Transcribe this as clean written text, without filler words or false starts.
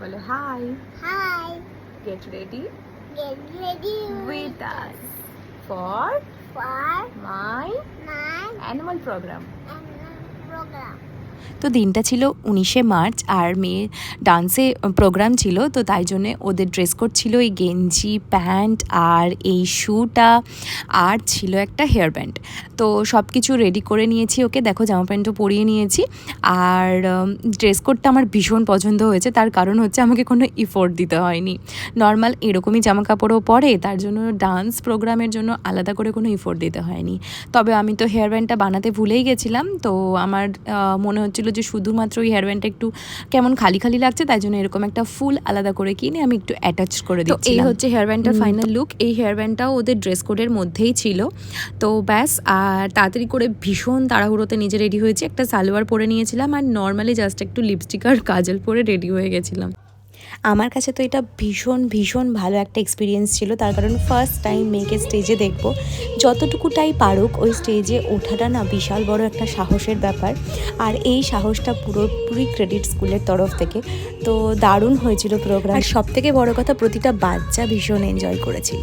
বলো high. Hi. Get ready Get ready with us for for my my annual program. program. তো দিনটা ছিল 19শে March আর মেয়ের ডান্সে programme ছিল, তো তাই জন্যে ওদের ড্রেস কোড ছিল এই গেঞ্জি প্যান্ট আর এই শ্যুটা, আর ছিল একটা হেয়ার ব্যান্ড। তো সব কিছু রেডি করে নিয়েছি ওকে, দেখো জামা প্যান্টও পরিয়ে নিয়েছি। আর ড্রেস কোডটা আমার ভীষণ পছন্দ হয়েছে, তার কারণ হচ্ছে আমাকে কোনো ইফোর্ট দিতে হয়নি। নর্মাল এরকমই জামা কাপড়ও পরে, তার জন্য ডান্স প্রোগ্রামের জন্য আলাদা করে কোনো ইফোর্ট দিতে হয়নি। তবে আমি তো হেয়ার ব্যান্ডটা বানাতে ভুলেই গেছিলাম, তো আমার মনে হচ্ছিল যে শুধুমাত্র ওই হেয়ার ব্যান্ডটা একটু কেমন খালি খালি লাগছে, তাই জন্য এরকম একটা ফুল আলাদা করে কিনে আমি একটু অ্যাটাচ করে দিচ্ছি। এই হচ্ছে হেয়ার ব্যান্ডটার ফাইনাল লুক। এই হেয়ার ব্যান্ডটাও ওদের ড্রেস কোডের মধ্যেই ছিল। তো ব্যাস, আর তাড়াতাড়ি করে ভীষণ তাড়াহুড়োতে নিজে রেডি হয়েছি। একটা সালোয়ার পরে নিয়েছিলাম আর নর্মালি জাস্ট একটু লিপস্টিক আর কাজল পরে রেডি হয়ে গেছিলাম। আমার কাছে তো এটা ভীষণ ভীষণ ভালো একটা এক্সপিরিয়েন্স ছিল, তার কারণ ফার্স্ট টাইম মেয়েকে স্টেজে দেখবো। যতটুকুটাই পারুক ওই স্টেজে ওঠাটা না বিশাল বড় একটা সাহসের ব্যাপার, আর এই সাহসটা পুরোপুরি ক্রেডিট স্কুলের তরফ থেকে। তো দারুণ হয়েছিল প্রোগ্রাম, আর সবথেকে বড় কথা প্রতিটা বাচ্চা ভীষণ এনজয় করেছিল।